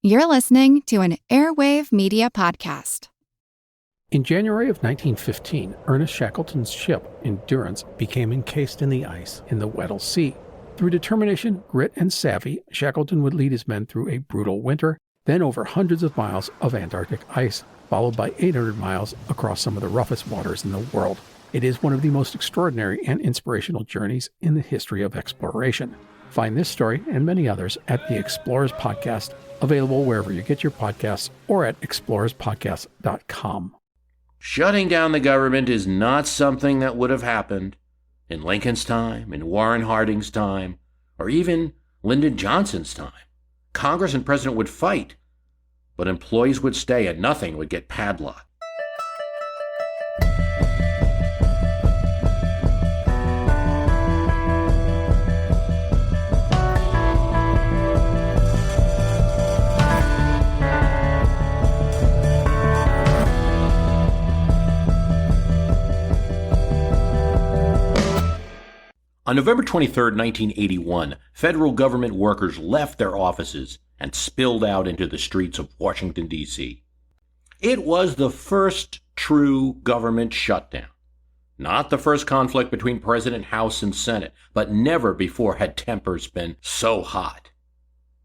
You're listening to an Airwave Media Podcast. In January of 1915, Ernest Shackleton's ship, Endurance, became encased in the ice in the Weddell Sea. Through determination, grit, and savvy, Shackleton would lead his men through a brutal winter, then over hundreds of miles of Antarctic ice, followed by 800 miles across some of the roughest waters in the world. It is one of the most extraordinary and inspirational journeys in the history of exploration. Find this story and many others at the Explorers Podcast, available wherever you get your podcasts or at explorerspodcast.com. Shutting down the government is not something that would have happened in Lincoln's time, in Warren Harding's time, or even Lyndon Johnson's time. Congress and President would fight, but employees would stay and nothing would get padlocked. On November 23, 1981, federal government workers left their offices and spilled out into the streets of Washington, D.C. It was the first true government shutdown. Not the first conflict between President, House, and Senate, but never before had tempers been so hot.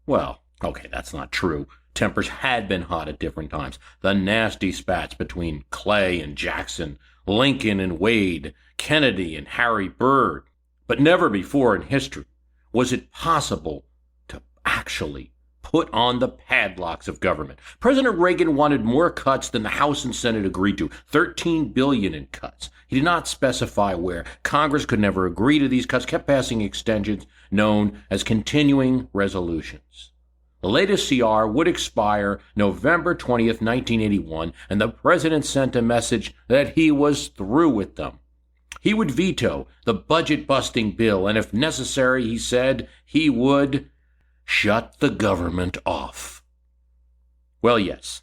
Well, okay, that's not true. Tempers had been hot at different times. The nasty spats between Clay and Jackson, Lincoln and Wade, Kennedy and Harry Byrd. But never before in history was it possible to actually put on the padlocks of government. President Reagan wanted more cuts than the House and Senate agreed to, $13 billion in cuts. He did not specify where. Congress could never agree to these cuts, kept passing extensions known as continuing resolutions. The latest CR would expire November 20th, 1981, and the president sent a message that he was through with them. He would veto the budget-busting bill, and if necessary, he said, he would shut the government off. Well, yes.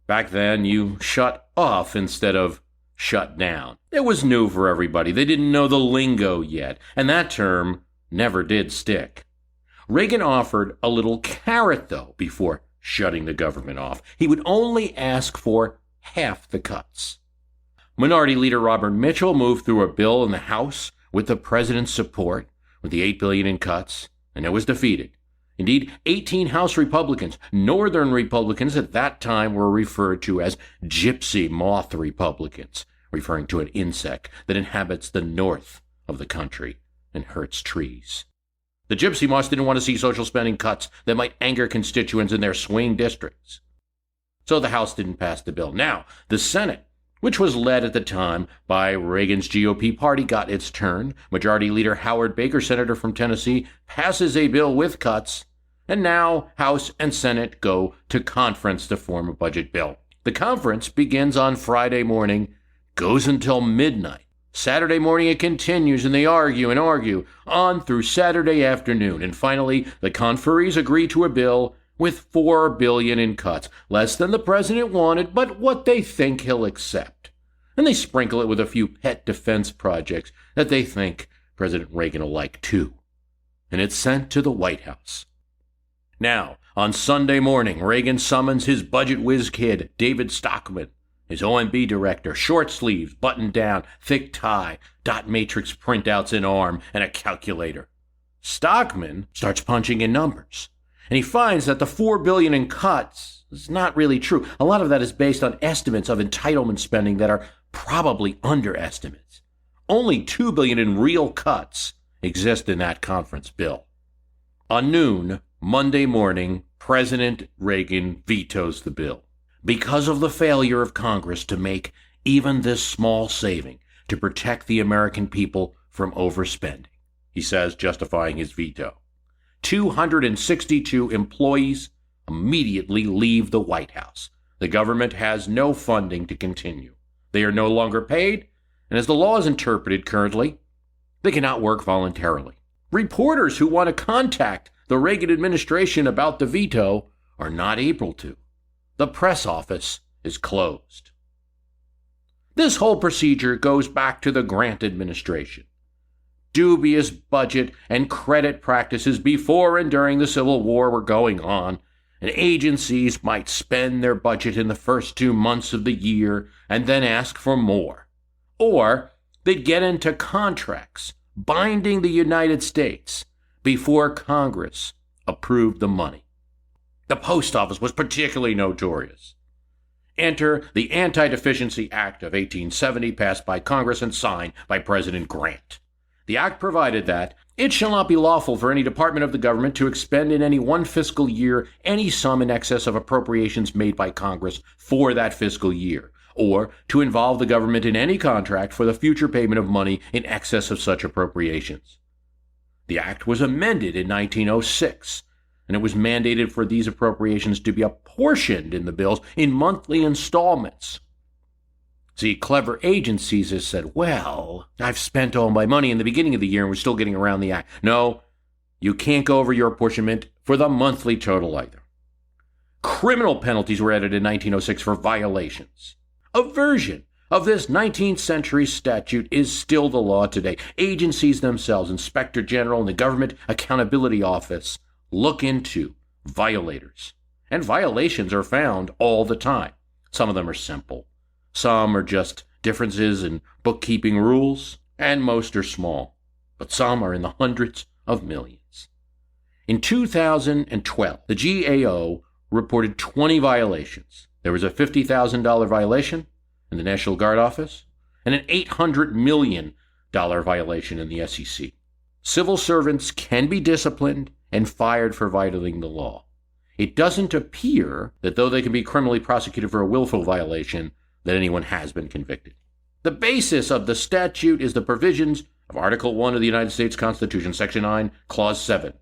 Back then, you shut off instead of shut down. It was new for everybody. They didn't know the lingo yet, and that term never did stick. Reagan offered a little carrot, though, before shutting the government off. He would only ask for half the cuts. Minority Leader Robert Mitchell moved through a bill in the House with the president's support, with the $8 billion in cuts, and it was defeated. Indeed, 18 House Republicans, Northern Republicans at that time, were referred to as gypsy moth Republicans, referring to an insect that inhabits the north of the country and hurts trees. The gypsy moths didn't want to see social spending cuts that might anger constituents in their swing districts. So the House didn't pass the bill. Now, the Senate, which was led at the time by Reagan's GOP party, got its turn. Majority Leader Howard Baker, senator from Tennessee, passes a bill with cuts, and now House and Senate go to conference to form a budget bill. The conference begins on Friday morning, goes until midnight. Saturday morning it continues, and they argue and argue on through Saturday afternoon, and finally the conferees agree to a bill with $4 billion in cuts, less than the president wanted, but what they think he'll accept. And they sprinkle it with a few pet defense projects that they think President Reagan will like too. And it's sent to the White House. Now, on Sunday morning, Reagan summons his budget whiz kid, David Stockman, his OMB director, short sleeves, buttoned down, thick tie, dot matrix printouts in arm, and a calculator. Stockman starts punching in numbers. And he finds that the $4 billion in cuts is not really true. A lot of that is based on estimates of entitlement spending that are probably underestimates. Only $2 billion in real cuts exist in that conference bill. On noon, Monday morning, President Reagan vetoes the bill because of the failure of Congress to make even this small saving to protect the American people from overspending, he says, justifying his veto. 262 employees immediately leave the White House. The government has no funding to continue. They are no longer paid, and as the law is interpreted currently, they cannot work voluntarily. Reporters who want to contact the Reagan administration about the veto are not able to. The press office is closed. This whole procedure goes back to the Grant administration. Dubious budget and credit practices before and during the Civil War were going on, and agencies might spend their budget in the first 2 months of the year and then ask for more. Or they'd get into contracts binding the United States before Congress approved the money. The post office was particularly notorious. Enter the Anti-Deficiency Act of 1870, passed by Congress and signed by President Grant. The act provided that it shall not be lawful for any department of the government to expend in any one fiscal year any sum in excess of appropriations made by Congress for that fiscal year, or to involve the government in any contract for the future payment of money in excess of such appropriations. The act was amended in 1906, and it was mandated for these appropriations to be apportioned in the bills in monthly installments. See, clever agencies have said, well, I've spent all my money in the beginning of the year and we're still getting around the act. No, you can't go over your apportionment for the monthly total either. Criminal penalties were added in 1906 for violations. A version of this 19th century statute is still the law today. Agencies themselves, Inspector General and the Government Accountability Office, look into violators. And violations are found all the time. Some of them are simple. Some are just differences in bookkeeping rules, and most are small. But some are in the hundreds of millions. In 2012, the GAO reported 20 violations. There was a $50,000 violation in the National Guard office and an $800 million violation in the SEC. Civil servants can be disciplined and fired for violating the law. It doesn't appear that though they can be criminally prosecuted for a willful violation, that anyone has been convicted. The basis of the statute is the provisions of Article 1 of the United States Constitution, Section 9, Clause 7.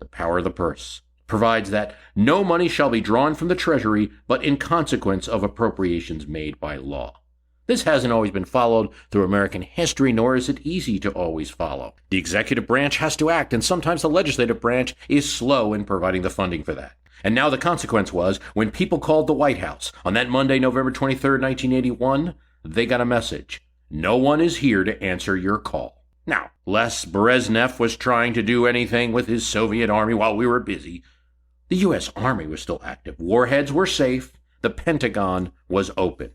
The power of the purse provides that no money shall be drawn from the Treasury but in consequence of appropriations made by law. This hasn't always been followed through American history, nor is it easy to always follow. The executive branch has to act, and sometimes the legislative branch is slow in providing the funding for that. And now the consequence was, when people called the White House on that Monday, November 23rd, 1981, they got a message. No one is here to answer your call. Now, lest Brezhnev was trying to do anything with his Soviet army while we were busy, the U.S. Army was still active. Warheads were safe. The Pentagon was open.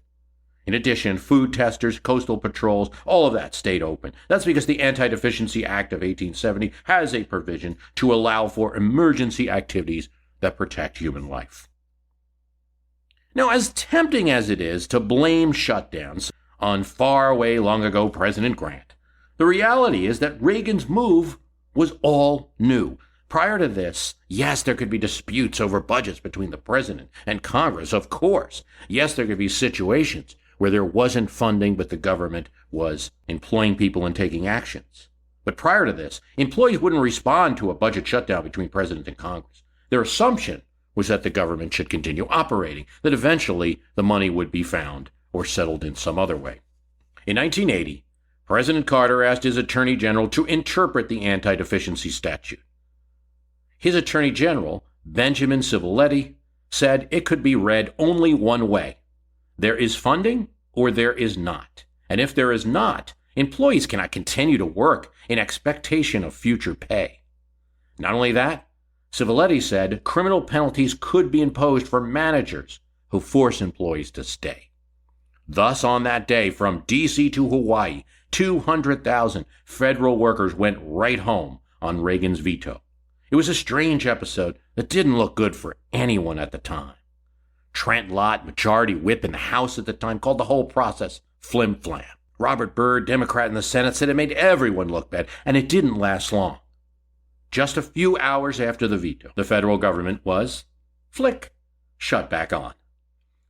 In addition, food testers, coastal patrols, all of that stayed open. That's because the Anti-Deficiency Act of 1870 has a provision to allow for emergency activities that protect human life. Now, as tempting as it is to blame shutdowns on faraway long ago President Grant, the reality is that Reagan's move was all new. Prior to this, yes, there could be disputes over budgets between the president and Congress, of course. Yes, there could be situations where there wasn't funding, but the government was employing people and taking actions. But prior to this, employees wouldn't respond to a budget shutdown between president and Congress. Their assumption was that the government should continue operating, that eventually the money would be found or settled in some other way. In 1980, President Carter asked his Attorney General to interpret the anti-deficiency statute. His Attorney General, Benjamin Civiletti, said it could be read only one way. There is funding or there is not. And if there is not, employees cannot continue to work in expectation of future pay. Not only that, Civiletti said criminal penalties could be imposed for managers who force employees to stay. Thus, on that day, from D.C. to Hawaii, 200,000 federal workers went right home on Reagan's veto. It was a strange episode that didn't look good for anyone at the time. Trent Lott, majority whip in the House at the time, called the whole process flim-flam. Robert Byrd, Democrat in the Senate, said it made everyone look bad, and it didn't last long. Just a few hours after the veto, the federal government was, flick, shut back on.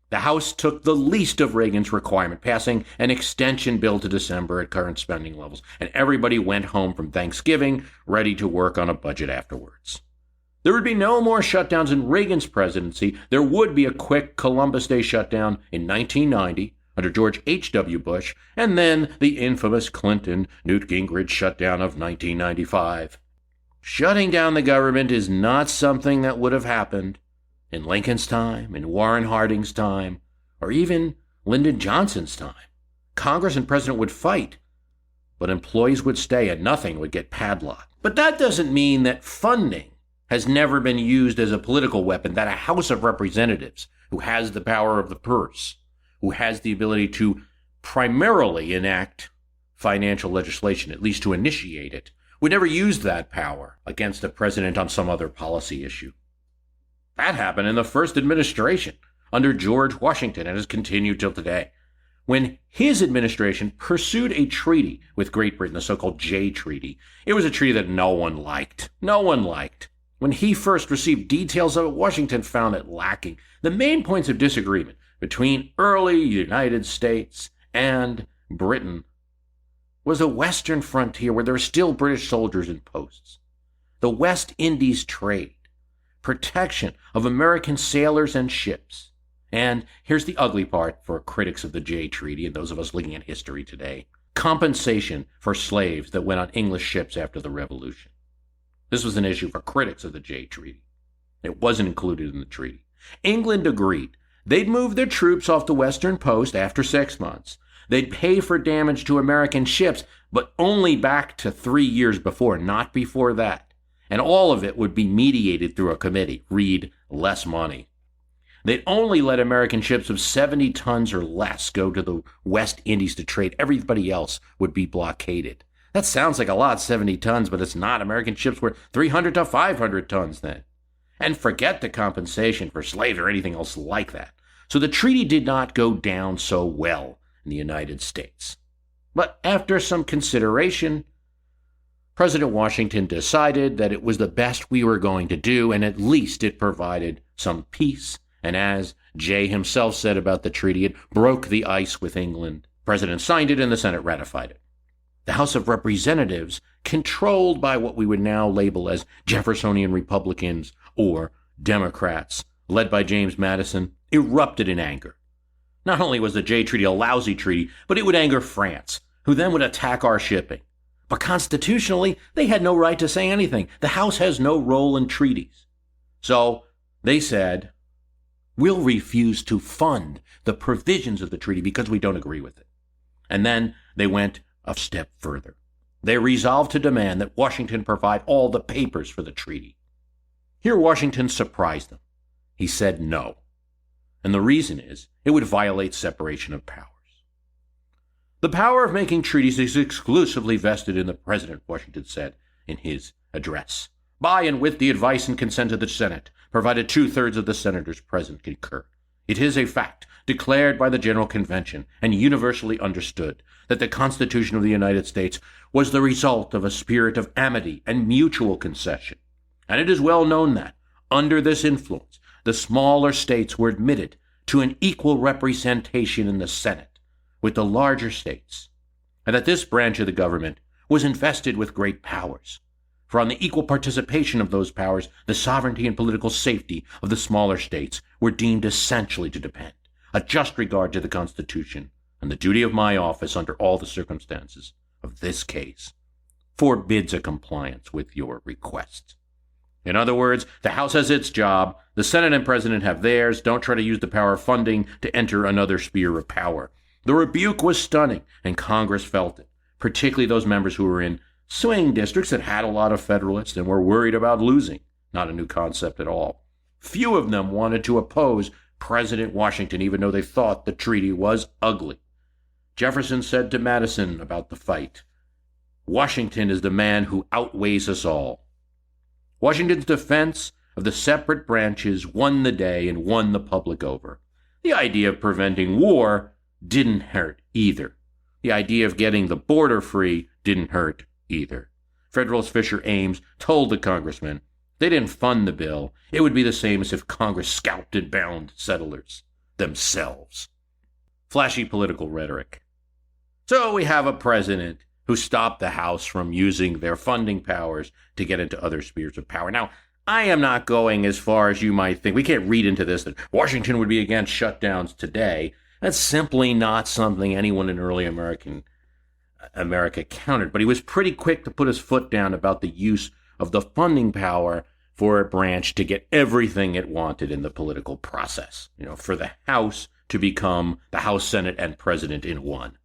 The House took the least of Reagan's requirement, passing an extension bill to December at current spending levels, and everybody went home from Thanksgiving ready to work on a budget afterwards. There would be no more shutdowns in Reagan's presidency. There would be a quick Columbus Day shutdown in 1990 under George H.W. Bush, and then the infamous Clinton-Newt Gingrich shutdown of 1995. Shutting down the government is not something that would have happened in Lincoln's time, in Warren Harding's time, or even Lyndon Johnson's time. Congress and President would fight, but employees would stay and nothing would get padlocked. But that doesn't mean that funding has never been used as a political weapon, that a House of Representatives, who has the power of the purse, who has the ability to primarily enact financial legislation, at least to initiate it, would never use that power against a president on some other policy issue. That happened in the first administration under George Washington and has continued till today, when his administration pursued a treaty with Great Britain, the so-called Jay Treaty. It was a treaty that no one liked. No one liked. When he first received details of it, Washington found it lacking. The main points of disagreement between early United States and Britain was the western frontier where there were still British soldiers in posts, the West Indies trade, protection of American sailors and ships, and here's the ugly part for critics of the Jay Treaty and those of us looking at history today: compensation for slaves that went on English ships after the Revolution. This was an issue for critics of the Jay Treaty. It wasn't included in the treaty. England agreed. They'd move their troops off the western post after 6 months. They'd pay for damage to American ships, but only back to 3 years before, not before that. And all of it would be mediated through a committee. Read, less money. They'd only let American ships of 70 tons or less go to the West Indies to trade. Everybody else would be blockaded. That sounds like a lot, 70 tons, but it's not. American ships were 300 to 500 tons then. And forget the compensation for slaves or anything else like that. So the treaty did not go down so well in the United States. But after some consideration, President Washington decided that it was the best we were going to do, and at least it provided some peace. And as Jay himself said about the treaty, it broke the ice with England. The President signed it and the Senate ratified it. The House of Representatives, controlled by what we would now label as Jeffersonian Republicans or Democrats, led by James Madison, erupted in anger. Not only was the Jay Treaty a lousy treaty, but it would anger France, who then would attack our shipping. But constitutionally, they had no right to say anything. The House has no role in treaties. So they said, we'll refuse to fund the provisions of the treaty because we don't agree with it. And then they went a step further. They resolved to demand that Washington provide all the papers for the treaty. Here Washington surprised them. He said no. And the reason is it would violate separation of powers. The power of making treaties is exclusively vested in the President, Washington said in his address, by and with the advice and consent of the Senate, provided 2/3 of the senators present concur. It is a fact declared by the General Convention and universally understood that the Constitution of the United States was the result of a spirit of amity and mutual concession. And it is well known that, under this influence, the smaller states were admitted to an equal representation in the Senate with the larger states, and that this branch of the government was invested with great powers. For on the equal participation of those powers, the sovereignty and political safety of the smaller states were deemed essentially to depend. A just regard to the Constitution and the duty of my office under all the circumstances of this case forbids a compliance with your request. In other words, the House has its job, the Senate and President have theirs. Don't try to use the power of funding to enter another sphere of power. The rebuke was stunning, and Congress felt it, particularly those members who were in swing districts that had a lot of Federalists and were worried about losing. Not a new concept at all. Few of them wanted to oppose President Washington, even though they thought the treaty was ugly. Jefferson said to Madison about the fight, "Washington is the man who outweighs us all." Washington's defense of the separate branches won the day and won the public over. The idea of preventing war didn't hurt either. The idea of getting the border free didn't hurt either. Federalist Fisher Ames told the congressman they didn't fund the bill. It would be the same as if Congress scalped and bound settlers themselves. Flashy political rhetoric. So we have a president who stopped the House from using their funding powers to get into other spheres of power. Now, I am not going as far as you might think. We can't read into this that Washington would be against shutdowns today. That's simply not something anyone in early America countered. But he was pretty quick to put his foot down about the use of the funding power for a branch to get everything it wanted in the political process. For the House to become the House, Senate, and President in one.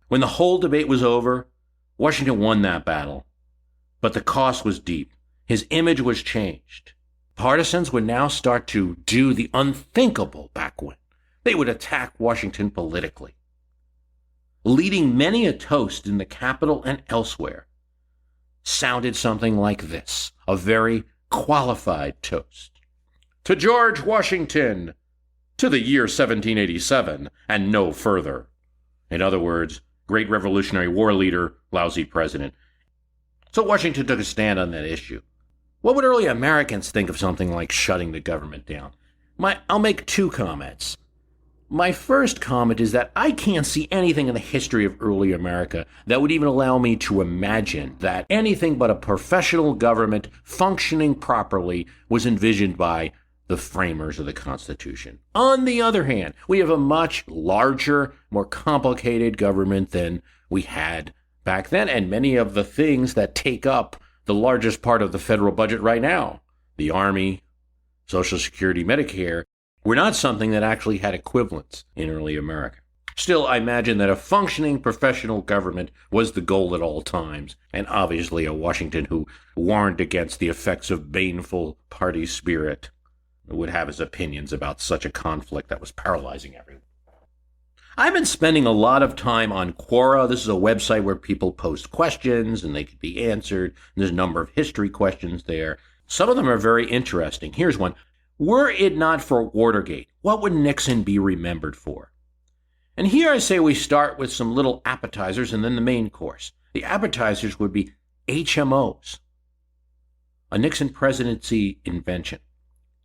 When the whole debate was over, Washington won that battle. But the cost was deep. His image was changed. Partisans would now start to do the unthinkable back when. They would attack Washington politically, leading many a toast in the Capitol and elsewhere sounded something like this, a very qualified toast. To George Washington, to the year 1787, and no further. In other words, great Revolutionary War leader, lousy president. So Washington took a stand on that issue. What would early Americans think of something like shutting the government down? I'll make two comments. My first comment is that I can't see anything in the history of early America that would even allow me to imagine that anything but a professional government functioning properly was envisioned by the framers of the Constitution. On the other hand, we have a much larger, more complicated government than we had back then, and many of the things that take up the largest part of the federal budget right now, the Army, Social Security, Medicare, were not something that actually had equivalents in early America. Still, I imagine that a functioning professional government was the goal at all times, and obviously a Washington who warned against the effects of baneful party spirit would have his opinions about such a conflict that was paralyzing everyone. I've been spending a lot of time on Quora. This is a website where people post questions and they can be answered. There's a number of history questions there. Some of them are very interesting. Here's one. Were it not for Watergate, what would Nixon be remembered for? And here I say we start with some little appetizers and then the main course. The appetizers would be HMOs, a Nixon presidency invention.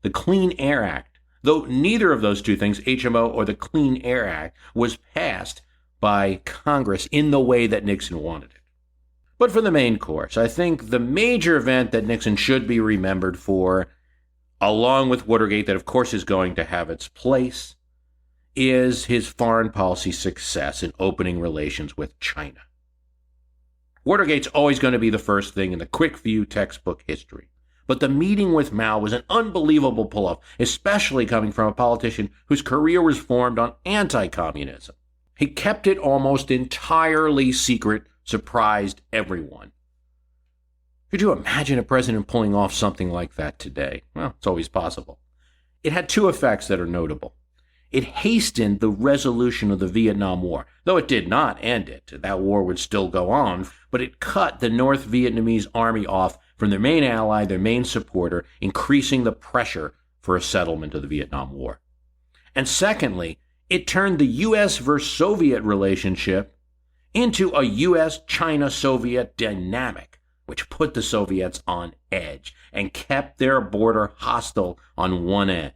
The Clean Air Act, though neither of those two things, HMO or the Clean Air Act, was passed by Congress in the way that Nixon wanted it. But for the main course, I think the major event that Nixon should be remembered for, along with Watergate, that of course is going to have its place, is his foreign policy success in opening relations with China. Watergate's always going to be the first thing in the quick view textbook history. But the meeting with Mao was an unbelievable pull-off, especially coming from a politician whose career was formed on anti-communism. He kept it almost entirely secret, surprised everyone. Could you imagine a president pulling off something like that today? Well, it's always possible. It had two effects that are notable. It hastened the resolution of the Vietnam War, though it did not end it. That war would still go on, but it cut the North Vietnamese army off from their main ally, their main supporter, increasing the pressure for a settlement of the Vietnam War. And secondly, it turned the U.S. versus Soviet relationship into a U.S.-China-Soviet dynamic, which put the Soviets on edge and kept their border hostile on one end.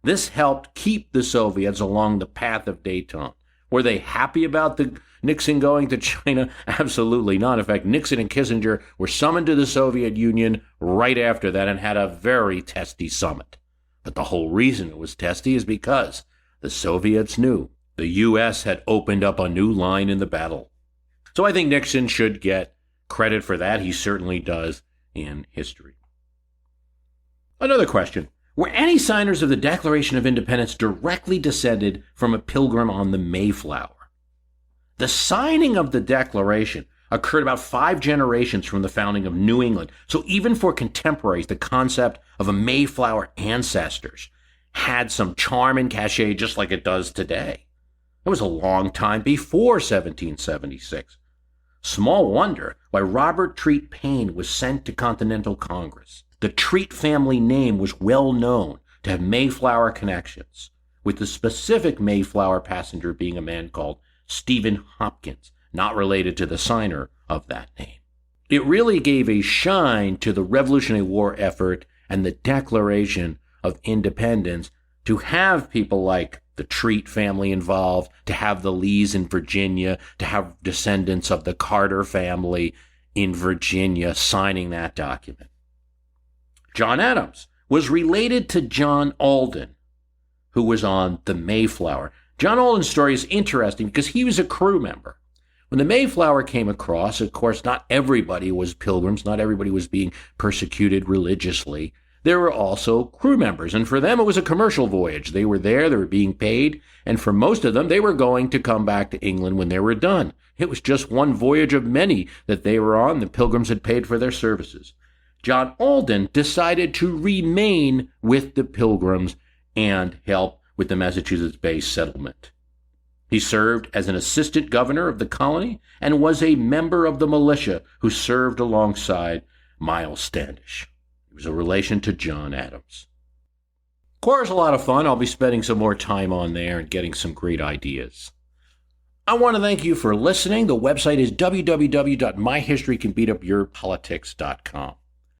This helped keep the Soviets along the path of détente. Were they happy about the Nixon going to China? Absolutely not. In fact, Nixon and Kissinger were summoned to the Soviet Union right after that and had a very testy summit. But the whole reason it was testy is because the Soviets knew the U.S. had opened up a new line in the battle. So I think Nixon should get credit for that. He certainly does in history. Another question. Were any signers of the Declaration of Independence directly descended from a pilgrim on the Mayflower? The signing of the Declaration occurred about 5 generations from the founding of New England, so even for contemporaries, the concept of a Mayflower ancestors had some charm and cachet just like it does today. It was a long time before 1776. Small wonder why Robert Treat Paine was sent to Continental Congress. The Treat family name was well known to have Mayflower connections, with the specific Mayflower passenger being a man called Stephen Hopkins, not related to the signer of that name. It really gave a shine to the Revolutionary War effort and the Declaration of Independence to have people like the Treat family involved, to have the Lees in Virginia, to have descendants of the Carter family in Virginia signing that document. John Adams was related to John Alden, who was on the Mayflower. John Alden's story is interesting because he was a crew member. When the Mayflower came across, of course, not everybody was pilgrims, not everybody was being persecuted religiously. There were also crew members, and for them it was a commercial voyage. They were there, they were being paid, and for most of them they were going to come back to England when they were done. It was just one voyage of many that they were on. The pilgrims had paid for their services. John Alden decided to remain with the Pilgrims and help with the Massachusetts Bay settlement. He served as an assistant governor of the colony and was a member of the militia who served alongside Miles Standish. He was a relation to John Adams. Quora is a lot of fun. I'll be spending some more time on there and getting some great ideas. I want to thank you for listening. The website is www.myhistorycanbeatupyourpolitics.com.